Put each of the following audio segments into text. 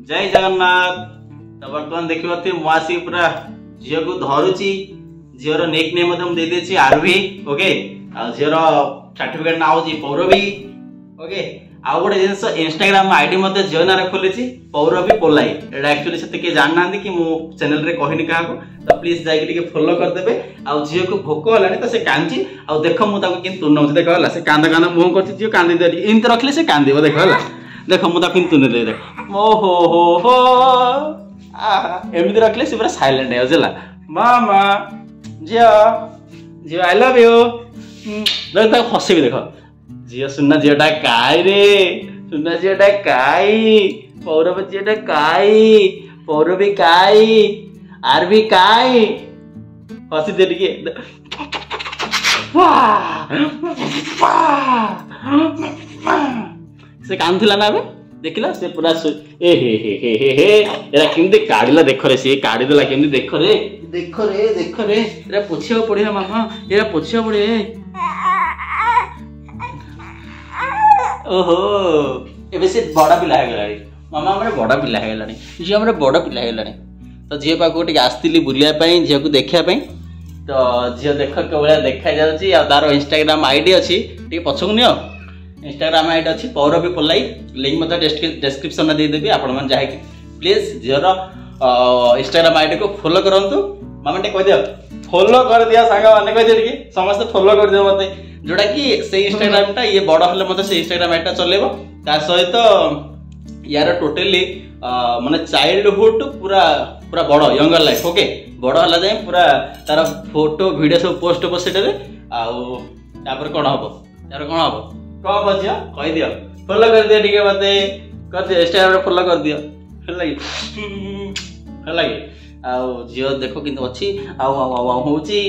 जय जगन्नाथ। तो बर्तमान देखिए मुआसी पूरा झील को धरुची झीर नेक नेम दे देछि आरवी ओके आ झीर सर्टिफिकेट ना होची पौरवी ओके आ गोटे जिनस इंस्टाग्राम आईडी मते झील ना खोलिछि पौरवी पोलाई एटा एक्चुअली सेते के जान नांदी कि मो चैनल रे कहिनी काहा को तो प्लीज जाई के फॉलो कर देबे आ झील को भोक हलानी तो से कांची आ देखो मु ताको किन तुन नउछि देखो हला से कांदा कांदा मुंह करछि झील कांदी देरी इन रखले से कांदीबो देखो हला देखो मु ताको किन तुन ले देखो ओ हो एमती रखले से पूरा साइलेंट है जला मामा जिया जिया आई लव यू देख तक हसी भी देखो जिया सुनना जियाटा काय रे सुनना जियाटा काय पौरव जियाटा काय पौरवी काय आरवी काय हसी दे टिके से काम थिला ना बे देखिला से पूरा ए हे एरा केमते काढिला देखो रे से काढि देला केमते देखो रे एरा पोछिया पड़े मामा एरा पोछिया पड़े ओहो एबे से बड़ा पिला हे गेलानी मामा हमरे बड़ा पिला हे गेलानी जी हमरे बड़ा पिला हे गेलानी तो जे पाको टिके आस्तिली बुलिया पई जे को देखिया पई तो जे देख के ओला देखा जाउची आ तारो इंस्टाग्राम आईडी अछि टिके पछक नियो इंस्टाग्राम आईडी अच्छी पौरवी पोलाई लिंक मत डिस्क्रिप्शन में दे देबी आपण मन जाय कि प्लीज जीरो इंस्टाग्राम आईडी को फॉलो करंतु मामा टे कह दियो फॉलो कर दिया सांगा माने कह दियो कि समस्त फॉलो कर दियो मते जोडा कि से इंस्टाग्राम टा ये बड़ हले मते से इंस्टाग्राम आईडी टा चलेबो ता सहित यार टोटली माने चाइल्डहुड पूरा पूरा बड़ यंगर लाइफ ओके बड़ हला जाय पूरा तार फोटो वीडियो सब पोस्ट हो सेटे आ तापर कोन हबो यार कोन हबो कब बजिया कह दियो फॉलो कर दिया ठीक है मते कर दियो इंस्टाग्राम रे फॉलो कर दियो हला कि आ जियो देखो किंतु अछि आउ आउ आउ होची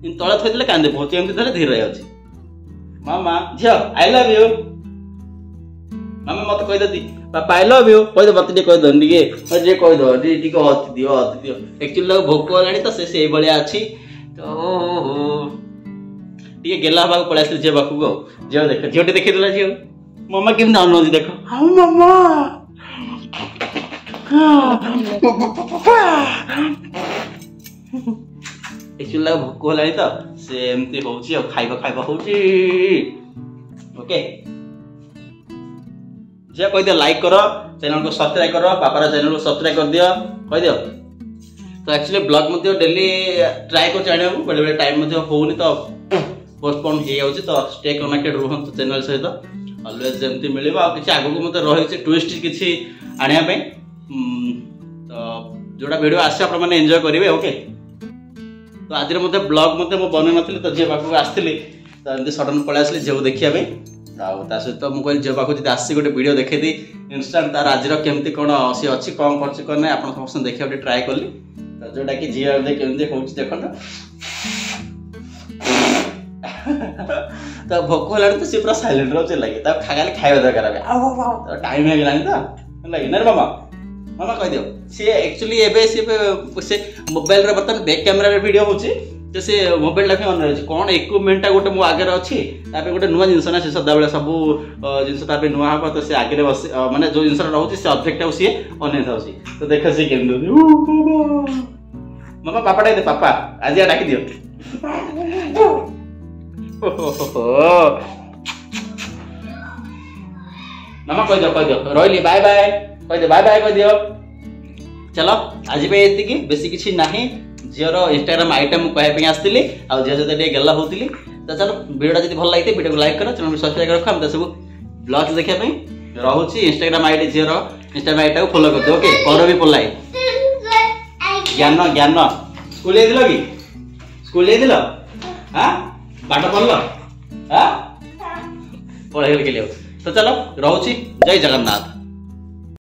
इन तळे थइले कांदे पहुंची एमति धरे धीरे अछि मामा जियो आई लव यू मामा मत कह दती पापा आई लव यू कह दे मत कह दन ठीक जे कह दो ठीक हत दियो एक्चुअली भोक लानी तो से बलिया अछि तो ये गेला बाबू पळे आसी जे बाकू गो जे देख जेटे देखि देला जे मम्मा केम अनु जी देखो हां मम्मा एक्चुअली भोक होलानी तो से एमती होउची आ खाइबा होउची ओके जे कह दियो लाइक करो चैनल को सब्सक्राइब करो पापारा चैनल को सब्सक्राइब कर दियो कह दियो तो एक्चुअली ब्लॉग मध्ये डेली ट्राई कर जाने को बड़े बड़े टाइम मध्ये होउनी तो पोस्टपोन हो जाउची तो स्टे कनेक्टेड रहंतु चैनल सहित ऑलवेज जेमती मिलिबा आ किछि आगो को मते रहिछि ट्विस्ट किछि आनिया पे तो जोडा वीडियो आसे आपण माने एन्जॉय करिवे ओके तो आज रे मते ब्लॉग मते मो बने नथिले तो जे बाकू आस्थिले तो एमती सडन पळे आसले जेउ देखिया पे आ ता सहित मु कहल जे बाकू जदी आसी गोटे वीडियो देखै दी इंस्टेंट तार आज रो केमती कोन सी अछि कोन करछि कोन नै आपण समस्त देखिया ओटे ट्राई करली तो जोडा कि जिया दे केमती होछि देखन तो भोक होलानी तो से पूरा साइलेंट रहचे लगे तब खाली खाइबा दरकार बे आ टाइम हे गेलानी तो लगे ना मामा मामा कह दियो से एक्चुअली एबे से मोबाइल रे बर्तन बैक कैमरा रे वीडियो होची तो से मोबाइल ला ऑन रहची कोन इक्विपमेंट टा गोटे मो आगे रे अछि तापे गोटे नुवा जिंस ना से सदा बेला सब जिंस तापे नुवा हा तो से आगे रे बस माने जो जिंस रहउची से ऑब्जेक्ट टा उसी ऑन थाउची तो देख से केम दो मामा पापा दे पापा आज या डाकी दियो मामा कह दियो रोइली बाय बाय कह दियो बाय बाय कह दियो चलो आज पे एति की बेसी किछि नाही जियर इंस्टाग्राम आइटम कहै पे आस्तिली आ जे जते डे गेला होतिली तो चलो वीडियो जदी भल लागिते वीडियो को लाइक करो चैनल को सब्सक्राइब करो हम त सब ब्लॉग देखिया पे रहउची इंस्टाग्राम आईडी जियर इंस्टाग्राम आईडी को फॉलो कर दो ओके पौरवी पोलाई ज्ञान स्कूल ए दिलो की स्कूल ए दिलो हां बाटा पड़लो हां पढ़े के लिए तो चलो रहउची जय जगन्नाथ।